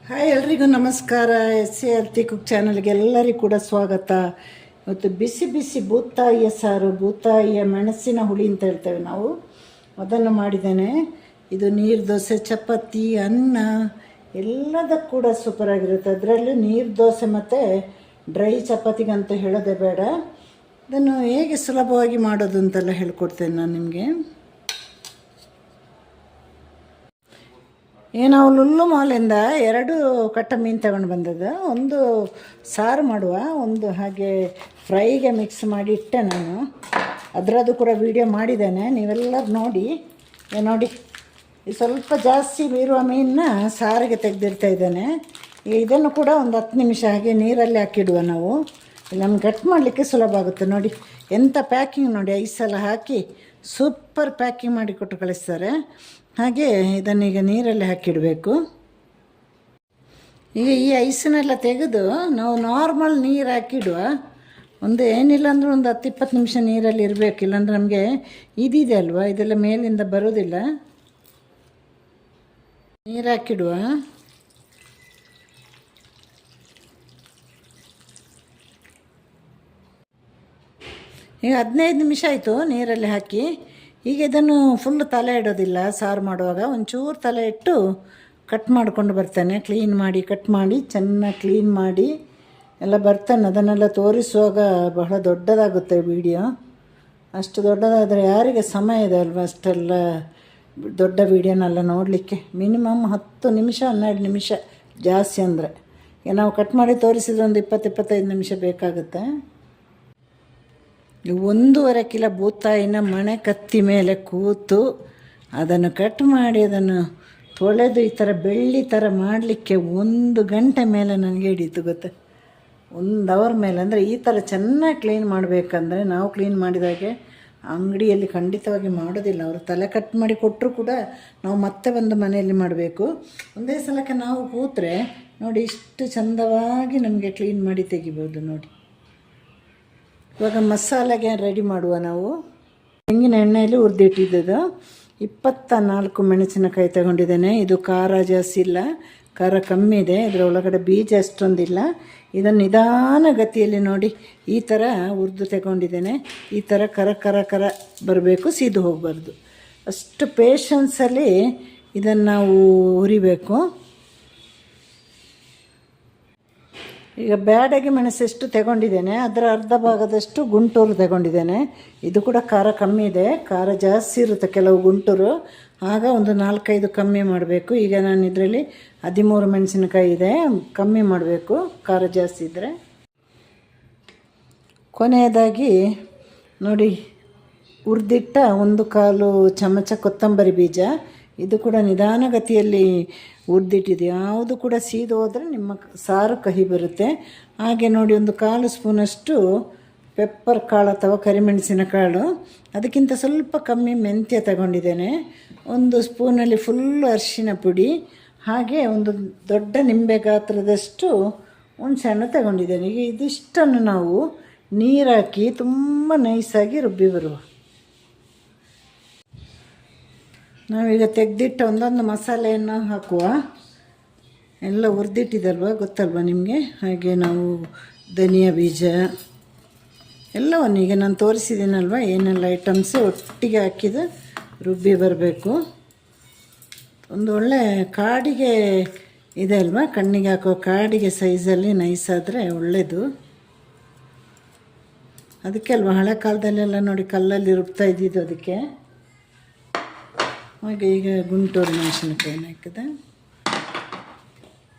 Hi ಎಲ್ರಿಗೂ ನಮಸ್ಕಾರ. SCRT cook ಚಾನಲ್ಗೆ ಎಲ್ಲರಿಗೂ ಕೂಡ ಸ್ವಾಗತ. ಇವತ್ತು ಬಿಸಿ ಬಿಸಿ ಬೂತಾಯಿಯ ಸಾರು, ಬೂತಾಯಿಯ ಮೆಣಸಿನ ಹುಳಿ ಅಂತ ಹೇಳ್ತೇವೆ ನಾವು, ಅದನ್ನು ಮಾಡಿದ್ದೇನೆ. ಇದು ನೀರು ದೋಸೆ, ಚಪಾತಿ, ಅನ್ನ ಎಲ್ಲದಕ್ಕೂ ಕೂಡ ಸೂಪರಾಗಿರುತ್ತೆ. ಅದರಲ್ಲೂ ನೀರು ದೋಸೆ ಮತ್ತು ಡ್ರೈ ಚಪಾತಿಗಂತೂ ಹೇಳೋದೇ ಬೇಡ. ಇದನ್ನು ಹೇಗೆ ಸುಲಭವಾಗಿ ಮಾಡೋದು ಅಂತೆಲ್ಲ ಹೇಳ್ಕೊಡ್ತೇನೆ ನಾನು ನಿಮಗೆ. ನಾವು ಲುಲ್ಲು ಮಾಲಿಂದ 2 ಕಟ್ಟ ಮೀನು ತಗೊಂಡು ಬಂದದ್ದು. ಒಂದು ಸಾರು ಮಾಡುವ, ಒಂದು ಹಾಗೆ ಫ್ರೈಗೆ ಮಿಕ್ಸ್ ಮಾಡಿ ಇಟ್ಟೆ ನಾನು. ಅದರದ್ದು ಕೂಡ ವೀಡಿಯೋ ಮಾಡಿದ್ದೇನೆ, ನೀವೆಲ್ಲರೂ ನೋಡಿ. ಈ ಸ್ವಲ್ಪ ಜಾಸ್ತಿ ಇರುವ ಮೀನನ್ನ ಸಾರಿಗೆ ತೆಗೆದಿಡ್ತಾ ಇದ್ದೇನೆ. ಇದನ್ನು ಕೂಡ ಒಂದು 10 ನಿಮಿಷ ಹಾಗೆ ನೀರಲ್ಲಿ ಹಾಕಿಡುವ ನಾವು. ಇಲ್ಲಿ ನಮ್ಗೆ ಕಟ್ ಮಾಡಲಿಕ್ಕೆ ಸುಲಭ ಆಗುತ್ತೆ. ನೋಡಿ ಎಂಥ ಪ್ಯಾಕಿಂಗ್, ನೋಡಿ ಐಸೆಲ್ಲ ಹಾಕಿ ಸೂಪರ್ ಪ್ಯಾಕಿಂಗ್ ಮಾಡಿ ಕೊಟ್ಟು ಕಳಿಸ್ತಾರೆ. ಹಾಗೆ ಇದನ್ನೀಗ ನೀರಲ್ಲಿ ಹಾಕಿಡಬೇಕು. ಈಗ ಈ ಐಸನ್ನೆಲ್ಲ ತೆಗೆದು ನಾವು ನಾರ್ಮಲ್ ನೀರು ಹಾಕಿಡುವ. ಒಂದು ಏನಿಲ್ಲ ಅಂದರೂ ಒಂದು 10-20 ನಿಮಿಷ ನೀರಲ್ಲಿ ಇರಬೇಕು, ಇಲ್ಲಾಂದ್ರೆ ನಮಗೆ ಇದಿದೆ ಅಲ್ವಾ, ಇದೆಲ್ಲ ಮೇಲಿಂದ ಬರೋದಿಲ್ಲ. ನೀರು ಹಾಕಿಡುವ. ಈಗ 15 ನಿಮಿಷ ಆಯಿತು ನೀರಲ್ಲಿ ಹಾಕಿ. ಈಗ ಇದನ್ನು ಫುಲ್ಲು ತಲೆ ಇಡೋದಿಲ್ಲ, ಸಾರು ಮಾಡುವಾಗ ಒಂಚೂರು ತಲೆ ಇಟ್ಟು ಕಟ್ ಮಾಡಿಕೊಂಡು ಬರ್ತೇನೆ. ಕ್ಲೀನ್ ಮಾಡಿ ಕಟ್ ಮಾಡಿ ಚೆನ್ನಾಗಿ ಕ್ಲೀನ್ ಮಾಡಿ ಎಲ್ಲ ಬರ್ತೇನೆ. ಅದನ್ನೆಲ್ಲ ತೋರಿಸುವಾಗ ಬಹಳ ದೊಡ್ಡದಾಗುತ್ತೆ ವಿಡಿಯೋ. ಅಷ್ಟು ದೊಡ್ಡದಾದರೆ ಯಾರಿಗೆ ಸಮಯ ಇದೆ ಅಲ್ವ ಅಷ್ಟೆಲ್ಲ ದೊಡ್ಡ ವೀಡಿಯೋನೆಲ್ಲ ನೋಡಲಿಕ್ಕೆ. ಮಿನಿಮಮ್ 10 ನಿಮಿಷ 12 ನಿಮಿಷ ಜಾಸ್ತಿ ಅಂದರೆ. ಈಗ ನಾವು ಕಟ್ ಮಾಡಿ ತೋರಿಸಿದ್ರೆ ಒಂದು 20-25 ನಿಮಿಷ ಬೇಕಾಗುತ್ತೆ. 1.5 ಕಿಲೋ ಬೂತಾಯಿನ ಮಣೆ ಕತ್ತಿ ಮೇಲೆ ಕೂತು ಅದನ್ನು ಕಟ್ ಮಾಡಿ ಅದನ್ನು ತೊಳೆದು ಈ ಥರ ಬೆಳ್ಳಿ ಥರ ಮಾಡಲಿಕ್ಕೆ 1 ಗಂಟೆ ಮೇಲೆ ನನಗೆ ಹಿಡೀತು ಗೊತ್ತೆ. 1 ಅವರ್ ಮೇಲೆ. ಅಂದರೆ ಈ ಥರ ಚೆನ್ನಾಗಿ ಕ್ಲೀನ್ ಮಾಡಬೇಕಂದ್ರೆ ನಾವು ಕ್ಲೀನ್ ಮಾಡಿದಾಗೆ ಅಂಗಡಿಯಲ್ಲಿ ಖಂಡಿತವಾಗಿ ಮಾಡೋದಿಲ್ಲ. ಅವರು ತಲೆ ಕಟ್ ಮಾಡಿ ಕೊಟ್ಟರು ಕೂಡ ನಾವು ಮತ್ತೆ ಒಂದು ಮನೆಯಲ್ಲಿ ಮಾಡಬೇಕು. ಒಂದೇ ಸಲಕ್ಕೆ ನಾವು ಕೂತ್ರೆ ನೋಡಿ ಇಷ್ಟು ಚಂದವಾಗಿ ನಮಗೆ ಕ್ಲೀನ್ ಮಾಡಿ ತೆಗಿಬೋದು ನೋಡಿ. ಇವಾಗ ಮಸಾಲೆಗೆ ರೆಡಿ ಮಾಡುವ ನಾವು. ತೆಂಗಿನ ಎಣ್ಣೆಯಲ್ಲಿ ಹುರಿದಿಟ್ಟಿದ್ದು 24 ಮೆಣಸಿನಕಾಯಿ ತಗೊಂಡಿದ್ದೇನೆ. ಇದು ಖಾರ ಜಾಸ್ತಿ ಇಲ್ಲ, ಖಾರ ಕಮ್ಮಿ ಇದೆ. ಇದರ ಒಳಗಡೆ ಬೀಜ ಅಷ್ಟೊಂದಿಲ್ಲ. ಇದನ್ನು ನಿಧಾನ ಗತಿಯಲ್ಲಿ ನೋಡಿ ಈ ಥರ ಹುರಿದು ತಗೊಂಡಿದ್ದೇನೆ. ಈ ಥರ ಕರ ಬರಬೇಕು, ಸೀದು ಹೋಗಬಾರ್ದು. ಅಷ್ಟು ಪೇಷನ್ಸಲ್ಲಿ ಇದನ್ನು ನಾವು ಹುರಿಬೇಕು. ಈಗ ಬ್ಯಾಡಗಿ ಮೆಣಸೆಷ್ಟು ತಗೊಂಡಿದ್ದೇನೆ, ಅದರ ಅರ್ಧ ಭಾಗದಷ್ಟು ಗುಂಟೂರು ತಗೊಂಡಿದ್ದೇನೆ. ಇದು ಕೂಡ ಖಾರ ಕಮ್ಮಿ ಇದೆ, ಖಾರ ಜಾಸ್ತಿ ಇರುತ್ತೆ ಕೆಲವು ಗುಂಟೂರು, ಆಗ ಒಂದು 4-5 ಕಮ್ಮಿ ಮಾಡಬೇಕು. ಈಗ ನಾನು ಇದರಲ್ಲಿ 13 ಮೆಣಸಿನಕಾಯಿ ಇದೆ, ಕಮ್ಮಿ ಮಾಡಬೇಕು ಖಾರ ಜಾಸ್ತಿ ಇದ್ದರೆ. ಕೊನೆಯದಾಗಿ ನೋಡಿ ಹುರಿದಿಟ್ಟ 1/4 ಚಮಚ ಕೊತ್ತಂಬರಿ ಬೀಜ. ಇದು ಕೂಡ ನಿಧಾನಗತಿಯಲ್ಲಿ ಹುರಿದಿಟ್ಟಿದೆ. ಯಾವುದು ಕೂಡ ಸೀದು ಹೋದರೆ ನಿಮ್ಮ ಸಾರು ಕಹಿ ಬರುತ್ತೆ. ಹಾಗೆ ನೋಡಿ 1/4 ಸ್ಪೂನಷ್ಟು ಪೆಪ್ಪರ್ ಕಾಳು ಅಥವಾ ಕರಿಮೆಣಸಿನ ಕಾಳು, ಅದಕ್ಕಿಂತ ಸ್ವಲ್ಪ ಕಮ್ಮಿ ಮೆಂತ್ಯ ತಗೊಂಡಿದ್ದೇನೆ. 1 ಸ್ಪೂನಲ್ಲಿ ಫುಲ್ಲು ಅರಿಶಿನ ಪುಡಿ, ಹಾಗೆ ಒಂದು ದೊಡ್ಡ ನಿಂಬೆ ಗಾತ್ರದಷ್ಟು ಹುಣಸೆಹಣ್ಣು ತಗೊಂಡಿದ್ದೇನೆ. ಈಗ ಇದಿಷ್ಟನ್ನು ನಾವು ನೀರು ಹಾಕಿ ತುಂಬ ನೈಸಾಗಿ ರುಬ್ಬಿ ಬರುವ. ನಾವೀಗ ತೆಗೆದಿಟ್ಟು ಒಂದೊಂದು ಮಸಾಲೆಯನ್ನು ಹಾಕುವ. ಎಲ್ಲ ಹುರಿದಿಟ್ಟಿದ್ದಲ್ವ ಗೊತ್ತಲ್ವ ನಿಮಗೆ. ಹಾಗೆ ನಾವು ಧನಿಯಾ ಬೀಜ ಎಲ್ಲವನ್ನು ಈಗ ನಾನು ತೋರಿಸಿದ್ದೀನಲ್ವ ಏನೆಲ್ಲ ಐಟಮ್ಸು ಒಟ್ಟಿಗೆ ಹಾಕಿದ್ದು ರುಬ್ಬಿ ಬರಬೇಕು. ಒಂದು ಒಳ್ಳೆ ಕಾಡಿಗೆ ಇದೆ ಅಲ್ವ, ಕಣ್ಣಿಗೆ ಹಾಕೋ ಕಾಡಿಗೆ ಸೈಜಲ್ಲಿ ನೈಸಾದರೆ ಒಳ್ಳೆಯದು. ಅದಕ್ಕೆ ಅಲ್ವ ಹಳೆ ಕಾಲದಲ್ಲೆಲ್ಲ ನೋಡಿ ಕಲ್ಲಲ್ಲಿ ರುಬ್ತಾ ಇದ್ದಿದ್ದು ಅದಕ್ಕೆ. ಹಾಗೆ ಈಗ ಗುಂಟೂರು ಮೆಣಸಿನಕಾಯಿನ ಹಾಕಿದೆ,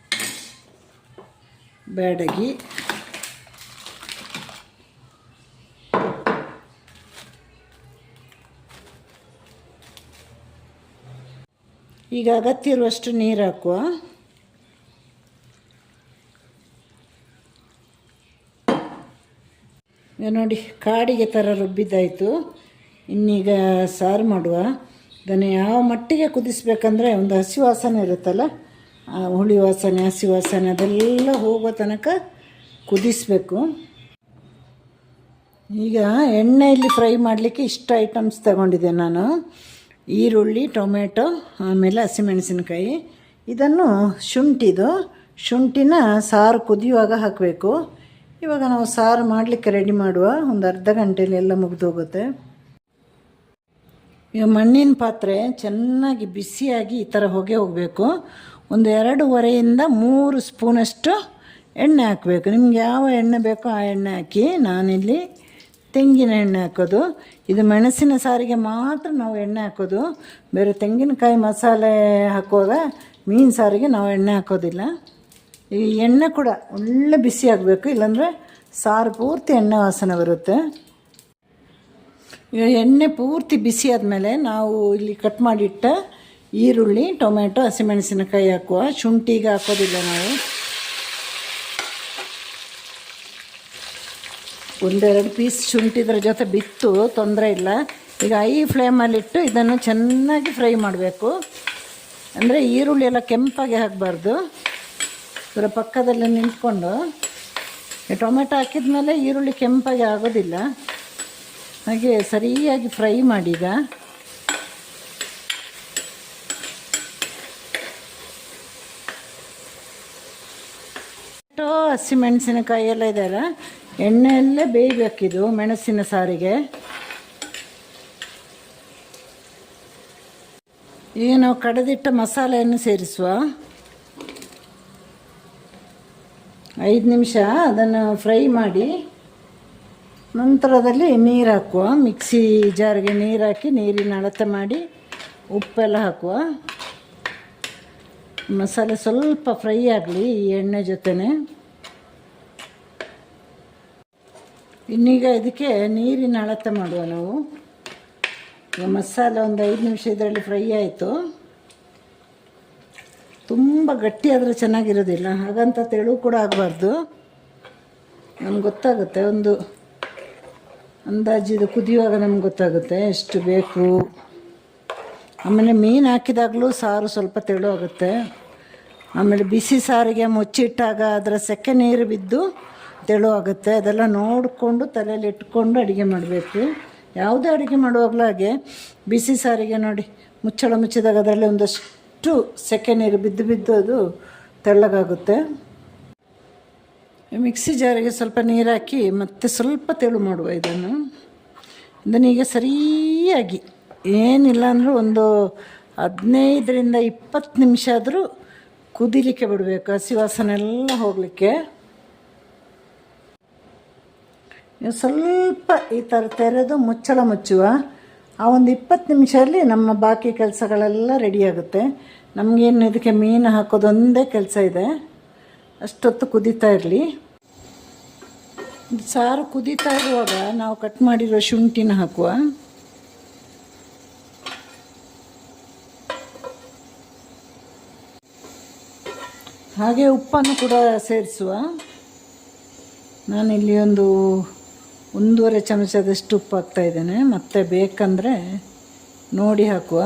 ಬ್ಯಾಡಗಿ, ಈಗ ಅಗತ್ಯ ಇರುವಷ್ಟು ನೀರು ಹಾಕುವ. ಈಗ ನೋಡಿ ಕಾಡಿಗೆ ಥರ ರುಬ್ಬಿದ್ದಾಯಿತು. ಇನ್ನೀಗ ಸಾರು ಮಾಡುವ. ಇದನ್ನು ಯಾವ ಮಟ್ಟಿಗೆ ಕುದಿಸ್ಬೇಕಂದ್ರೆ ಒಂದು ಹಸಿ ವಾಸನೆ ಇರುತ್ತಲ್ಲ, ಹುಳಿ ವಾಸನೆ ಹಸಿ ವಾಸನೆ ಅದೆಲ್ಲ ಹೋಗೋ ತನಕ ಕುದಿಸಬೇಕು. ಈಗ ಎಣ್ಣೆಯಲ್ಲಿ ಫ್ರೈ ಮಾಡಲಿಕ್ಕೆ ಇಷ್ಟು ಐಟಮ್ಸ್ ತಗೊಂಡಿದ್ದೆ ನಾನು. ಈರುಳ್ಳಿ, ಟೊಮೆಟೊ, ಆಮೇಲೆ ಹಸಿಮೆಣಸಿನಕಾಯಿ. ಇದನ್ನು ಶುಂಠಿದು ಶುಂಠಿನ ಸಾರು ಕುದಿಯುವಾಗ ಹಾಕಬೇಕು. ಇವಾಗ ನಾವು ಸಾರು ಮಾಡಲಿಕ್ಕೆ ರೆಡಿ ಮಾಡುವ. ಒಂದು ಅರ್ಧ ಗಂಟೆಯಲ್ಲಿ ಎಲ್ಲ ಮುಗಿದೋಗುತ್ತೆ. ಈಗ ಮಣ್ಣಿನ ಪಾತ್ರೆ ಚೆನ್ನಾಗಿ ಬಿಸಿಯಾಗಿ ಈ ಥರ ಹೊಗೆ ಹೋಗಬೇಕು. ಒಂದು 2.5 3 ಸ್ಪೂನಷ್ಟು ಎಣ್ಣೆ ಹಾಕಬೇಕು. ನಿಮ್ಗೆ ಯಾವ ಎಣ್ಣೆ ಬೇಕೋ ಆ ಎಣ್ಣೆ ಹಾಕಿ. ನಾನಿಲ್ಲಿ ತೆಂಗಿನ ಎಣ್ಣೆ ಹಾಕೋದು. ಇದು ಮೆಣಸಿನ ಸಾರಿಗೆ ಮಾತ್ರ ನಾವು ಎಣ್ಣೆ ಹಾಕೋದು. ಬೇರೆ ತೆಂಗಿನಕಾಯಿ ಮಸಾಲೆ ಹಾಕುವಾಗ ಮೀನು ಸಾರಿಗೆ ನಾವು ಎಣ್ಣೆ ಹಾಕೋದಿಲ್ಲ. ಈ ಎಣ್ಣೆ ಕೂಡ ಒಳ್ಳೆ ಬಿಸಿ ಆಗಬೇಕು, ಇಲ್ಲಾಂದರೆ ಸಾರು ಪೂರ್ತಿ ಎಣ್ಣೆ ವಾಸನೆ ಬರುತ್ತೆ. ಈಗ ಎಣ್ಣೆ ಪೂರ್ತಿ ಬಿಸಿ ಆದಮೇಲೆ ನಾವು ಇಲ್ಲಿ ಕಟ್ ಮಾಡಿಟ್ಟ ಈರುಳ್ಳಿ, ಟೊಮೆಟೊ, ಹಸಿಮೆಣಸಿನಕಾಯಿ ಹಾಕುವ. ಶುಂಠಿಗೆ ಹಾಕೋದಿಲ್ಲ ನಾವು. 1-2 ಪೀಸ್ ಶುಂಠಿ ಇದ್ರ ಜೊತೆ ಬಿತ್ತು, ತೊಂದರೆ ಇಲ್ಲ. ಈಗ ಫ್ಲೇಮಲ್ಲಿಟ್ಟು ಇದನ್ನು ಚೆನ್ನಾಗಿ ಫ್ರೈ ಮಾಡಬೇಕು. ಅಂದರೆ ಈರುಳ್ಳಿ ಎಲ್ಲ ಕೆಂಪಾಗಿ ಹಾಕಬಾರ್ದು. ಇದರ ಪಕ್ಕದಲ್ಲಿ ನಿಂತ್ಕೊಂಡು ಟೊಮೆಟೊ ಹಾಕಿದ ಮೇಲೆ ಈರುಳ್ಳಿ ಕೆಂಪಾಗಿ ಆಗೋದಿಲ್ಲ. ಹಾಗೆ ಸರಿಯಾಗಿ ಫ್ರೈ ಮಾಡಿ. ಈಗ ಹಸಿಮೆಣಸಿನಕಾಯಿ ಎಲ್ಲ ಇದೆಯಲ್ಲ, ಎಣ್ಣೆಯಲ್ಲೇ ಬೇಯಬೇಕಿದು ಮೆಣಸಿನ ಸಾರಿಗೆ. ಈಗ ನಾವು ಕಡೆದಿಟ್ಟ ಮಸಾಲೆಯನ್ನು ಸೇರಿಸುವ. 5 ನಿಮಿಷ ಅದನ್ನು ಫ್ರೈ ಮಾಡಿ ನಂತರದಲ್ಲಿ ನೀರು ಹಾಕುವ. ಮಿಕ್ಸಿ ಜಾರಿಗೆ ನೀರು ಹಾಕಿ ನೀರಿನ ಅಳತೆ ಮಾಡಿ ಉಪ್ಪೆಲ್ಲ ಹಾಕುವ. ಮಸಾಲೆ ಸ್ವಲ್ಪ ಫ್ರೈ ಆಗಲಿ ಈ ಎಣ್ಣೆ ಜೊತೆನೆ. ಇನ್ನೀಗ ಇದಕ್ಕೆ ನೀರಿನ ಅಳತೆ ಮಾಡುವ ನಾವು. ಮಸಾಲೆ ಒಂದು 5 ನಿಮಿಷ ಇದರಲ್ಲಿ ಫ್ರೈ ಆಯಿತು. ತುಂಬ ಗಟ್ಟಿ ಆದರೆ ಚೆನ್ನಾಗಿರೋದಿಲ್ಲ, ಹಾಗಂತ ತೆಳು ಕೂಡ ಆಗಬಾರ್ದು. ನಮ್ಗೆ ಗೊತ್ತಾಗುತ್ತೆ, ಒಂದು ಅಂದಾಜಿದು ಕುದಿಯುವಾಗ ನಮ್ಗೆ ಗೊತ್ತಾಗುತ್ತೆ ಎಷ್ಟು ಬೇಕು. ಆಮೇಲೆ ಮೀನು ಹಾಕಿದಾಗಲೂ ಸಾರು ಸ್ವಲ್ಪ ತೆಳು ಆಗುತ್ತೆ. ಆಮೇಲೆ ಬಿಸಿ ಸಾರಿಗೆ ಮುಚ್ಚಿಟ್ಟಾಗ ಅದರ ಸೆಕೆ ನೀರು ಬಿದ್ದು ತೆಳು ಆಗುತ್ತೆ. ಅದೆಲ್ಲ ನೋಡಿಕೊಂಡು ತಲೆಯಲ್ಲಿ ಇಟ್ಕೊಂಡು ಅಡುಗೆ ಮಾಡಬೇಕು. ಯಾವುದೇ ಅಡುಗೆ ಮಾಡುವಾಗಲೂ ಹಾಗೆ. ಬಿಸಿ ಸಾರಿಗೆ ನೋಡಿ, ಮುಚ್ಚಳ ಮುಚ್ಚಿದಾಗ ಅದರಲ್ಲಿ ಒಂದಷ್ಟು ಸೆಕೆ ನೀರು ಬಿದ್ದು ಅದು ತೆಳ್ಳಗಾಗುತ್ತೆ. ಮಿಕ್ಸಿ ಜಾರಿಗೆ ಸ್ವಲ್ಪ ನೀರು ಹಾಕಿ ಮತ್ತೆ ಸ್ವಲ್ಪ ತೆಳು ಮಾಡುವ ಇದನ್ನೀಗ ಸರಿಯಾಗಿ ಏನಿಲ್ಲ ಅಂದರೂ ಒಂದು 15-20 ನಿಮಿಷ ಆದರೂ ಕುದಿಲಿಕ್ಕೆ ಬಿಡಬೇಕು, ಹಸಿ ವಾಸನೆ ಎಲ್ಲ ಹೋಗಲಿಕ್ಕೆ. ಸ್ವಲ್ಪ ಈ ಥರ ತೆರೆದು ಮುಚ್ಚಳ ಮುಚ್ಚುವ. ಆ ಒಂದು 20 ನಿಮಿಷದಲ್ಲಿ ನಮ್ಮ ಬಾಕಿ ಕೆಲಸಗಳೆಲ್ಲ ರೆಡಿಯಾಗುತ್ತೆ. ನಮಗೇನು ಇದಕ್ಕೆ ಮೀನು ಹಾಕೋದೊಂದೇ ಕೆಲಸ ಇದೆ. ಅಷ್ಟೊತ್ತು ಕುದೀತಾ ಇರಲಿ. ಸಾರು ಕುದೀತಾ ಇರುವಾಗ ನಾವು ಕಟ್ ಮಾಡಿರೋ ಶುಂಠಿನ ಹಾಕುವ. ಹಾಗೆ ಉಪ್ಪನ್ನು ಕೂಡ ಸೇರಿಸುವ. ನಾನಿಲ್ಲಿ ಒಂದು 1.5 ಚಮಚದಷ್ಟು ಉಪ್ಪು ಹಾಕ್ತಾಯಿದ್ದೇನೆ. ಮತ್ತೆ ಬೇಕಂದರೆ ನೋಡಿ ಹಾಕುವ.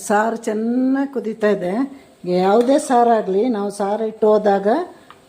ಸಾರು ಚೆನ್ನಾಗಿ ಕುದೀತಾ ಇದೆ. ಯಾವುದೇ ಸಾರಾಗಲಿ ನಾವು ಸಾರು ಇಟ್ಟು ಹೋದಾಗ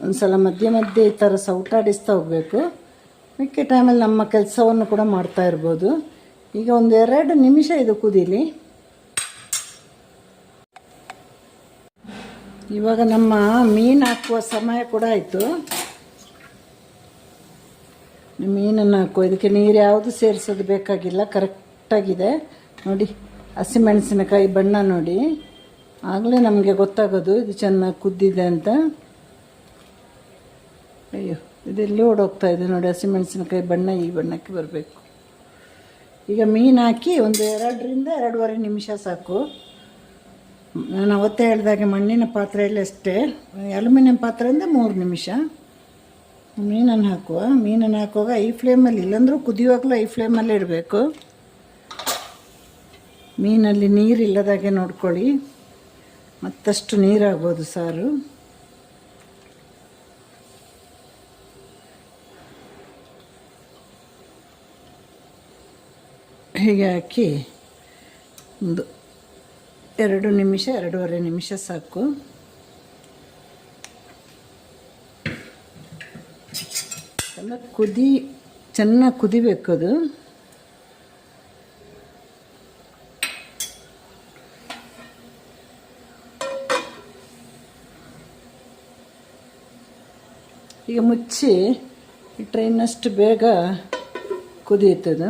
ಒಂದು ಸಲ ಮಧ್ಯೆ ಈ ಥರ ಸೌಟಾಡಿಸ್ತಾ ಹೋಗಬೇಕು. ಮಿಕ್ಕ ಟೈಮಲ್ಲಿ ನಮ್ಮ ಕೆಲಸವನ್ನು ಕೂಡ ಮಾಡ್ತಾ ಇರ್ಬೋದು. ಈಗ ಒಂದು 2 ನಿಮಿಷ ಇದು ಕುದೀಲಿ. ಇವಾಗ ನಮ್ಮ ಮೀನು ಹಾಕುವ ಸಮಯ ಕೂಡ ಆಯಿತು. ಮೀನನ್ನು ಹಾಕುವ. ಇದಕ್ಕೆ ನೀರು ಯಾವುದು ಸೇರಿಸೋದು ಬೇಕಾಗಿಲ್ಲ, ಕರೆಕ್ಟಾಗಿದೆ ನೋಡಿ. ಹಸಿಮೆಣಸಿನಕಾಯಿ ಬಣ್ಣ ನೋಡಿ, ಆಗಲೇ ನಮಗೆ ಗೊತ್ತಾಗೋದು ಇದು ಚೆನ್ನಾಗಿ ಕುದ್ದಿದೆ ಅಂತ. ಅಯ್ಯೋ, ಇದೆಲ್ಲಿ ಓಡೋಗ್ತಾ ಇದೆ ನೋಡಿ. ಹಸಿಮೆಣಸಿನಕಾಯಿ ಬಣ್ಣ ಈ ಬಣ್ಣಕ್ಕೆ ಬರಬೇಕು. ಈಗ ಮೀನು ಹಾಕಿ ಒಂದು 2-2.5 ನಿಮಿಷ ಸಾಕು. ನಾನು ಅವತ್ತೇ ಹೇಳಿದಾಗೆ ಮಣ್ಣಿನ ಪಾತ್ರೆಯಲ್ಲಿ ಅಷ್ಟೇ, ಅಲ್ಯೂಮಿನಿಯಂ ಪಾತ್ರೆಯಿಂದ 3 ನಿಮಿಷ. ಮೀನನ್ನು ಹಾಕುವ. ಮೀನನ್ನು ಹಾಕುವಾಗ ಫ್ಲೇಮಲ್ಲಿ, ಇಲ್ಲಾಂದ್ರೂ ಕುದಿಯುವಾಗಲೂ ಫ್ಲೇಮಲ್ಲಿ ಇಡಬೇಕು. ಮೀನಲ್ಲಿ ನೀರಿಲ್ಲದಾಗೆ ನೋಡ್ಕೊಳ್ಳಿ, ಮತ್ತಷ್ಟು ನೀರಾಗ್ಬೋದು ಸಾರು. ಹೀಗೆ ಹಾಕಿ ಒಂದು 2 ನಿಮಿಷ 2.5 ನಿಮಿಷ ಸಾಕು. ಚೆನ್ನಾಗಿ ಕುದಿಬೇಕು ಅದು. ಈಗ ಮುಚ್ಚಿ ಇಟ್ಟರೆ ಇನ್ನಷ್ಟು ಬೇಗ ಕುದಿಯುತ್ತದೆ.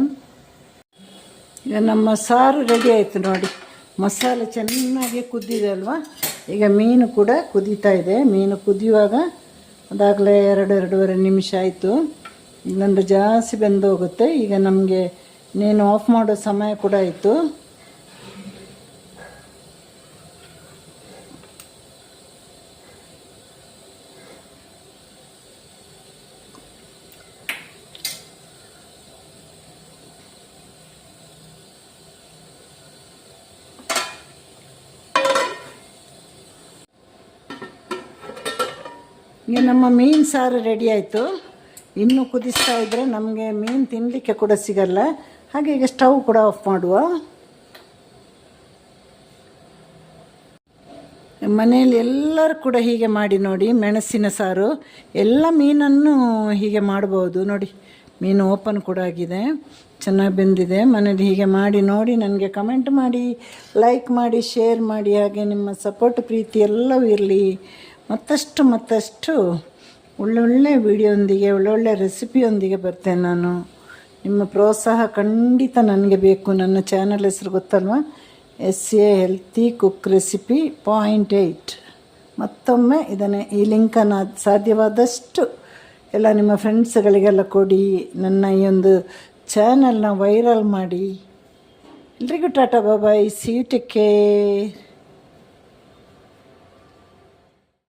ಈಗ ನಮ್ಮ ಸಾರು ರೆಡಿ ಆಯಿತು ನೋಡಿ. ಮಸಾಲೆ ಚೆನ್ನಾಗಿ ಕುದ್ದಿದೆ ಅಲ್ವಾ. ಈಗ ಮೀನು ಕೂಡ ಕುದೀತಾ ಇದೆ. ಮೀನು ಕುದಿಯುವಾಗ ಅದಾಗಲೇ 2-2.5 ನಿಮಿಷ ಆಯಿತು. ಇಲ್ಲಂದ್ರೆ ಜಾಸ್ತಿ ಬೆಂದೋಗುತ್ತೆ. ಈಗ ನಮಗೆ ಇನ್ನೇನು ಆಫ್ ಮಾಡೋ ಸಮಯ ಕೂಡ ಆಯಿತು. ಈಗ ನಮ್ಮ ಮೀನು ಸಾರು ರೆಡಿ ಆಯಿತು. ಇನ್ನೂ ಕುದಿಸ್ತಾ ಇದ್ದರೆ ನಮಗೆ ಮೀನು ತಿನ್ನಲಿಕ್ಕೆ ಕೂಡ ಸಿಗಲ್ಲ. ಹಾಗೆ ಈಗ ಸ್ಟವ್ ಕೂಡ ಆಫ್ ಮಾಡುವ. ಮನೆಯಲ್ಲಿ ಎಲ್ಲರೂ ಕೂಡ ಹೀಗೆ ಮಾಡಿ ನೋಡಿ. ಮೆಣಸಿನ ಸಾರು ಎಲ್ಲ ಮೀನನ್ನು ಹೀಗೆ ಮಾಡ್ಬೋದು ನೋಡಿ. ಮೀನು ಓಪನ್ ಕೂಡ ಆಗಿದೆ, ಚೆನ್ನಾಗಿ ಬೆಂದಿದೆ. ಮನೇಲಿ ಹೀಗೆ ಮಾಡಿ ನೋಡಿ. ನನಗೆ ಕಮೆಂಟ್ ಮಾಡಿ, ಲೈಕ್ ಮಾಡಿ, ಶೇರ್ ಮಾಡಿ. ಹಾಗೆ ನಿಮ್ಮ ಸಪೋರ್ಟ್ ಪ್ರೀತಿ ಎಲ್ಲವೂ ಇರಲಿ. ಮತ್ತಷ್ಟು ಒಳ್ಳೊಳ್ಳೆ ವಿಡಿಯೋಂದಿಗೆ, ಒಳ್ಳೊಳ್ಳೆ ರೆಸಿಪಿಯೊಂದಿಗೆ ಬರ್ತೇನೆ ನಾನು. ನಿಮ್ಮ ಪ್ರೋತ್ಸಾಹ ಖಂಡಿತ ನನಗೆ ಬೇಕು. ನನ್ನ ಚಾನಲ್ ಹೆಸರು ಗೊತ್ತಲ್ವ, SA ಹೆಲ್ತಿ ಕುಕ್ ರೆಸಿಪಿ 0.8. ಮತ್ತೊಮ್ಮೆ ಈ ಲಿಂಕನ್ನು ಸಾಧ್ಯವಾದಷ್ಟು ಎಲ್ಲ ನಿಮ್ಮ ಫ್ರೆಂಡ್ಸ್ಗಳಿಗೆಲ್ಲ ಕೊಡಿ. ನನ್ನ ಈ ಒಂದು ಚಾನಲ್ನ ವೈರಲ್ ಮಾಡಿ. ಎಲ್ರಿಗೂ tata bye. See you, take care.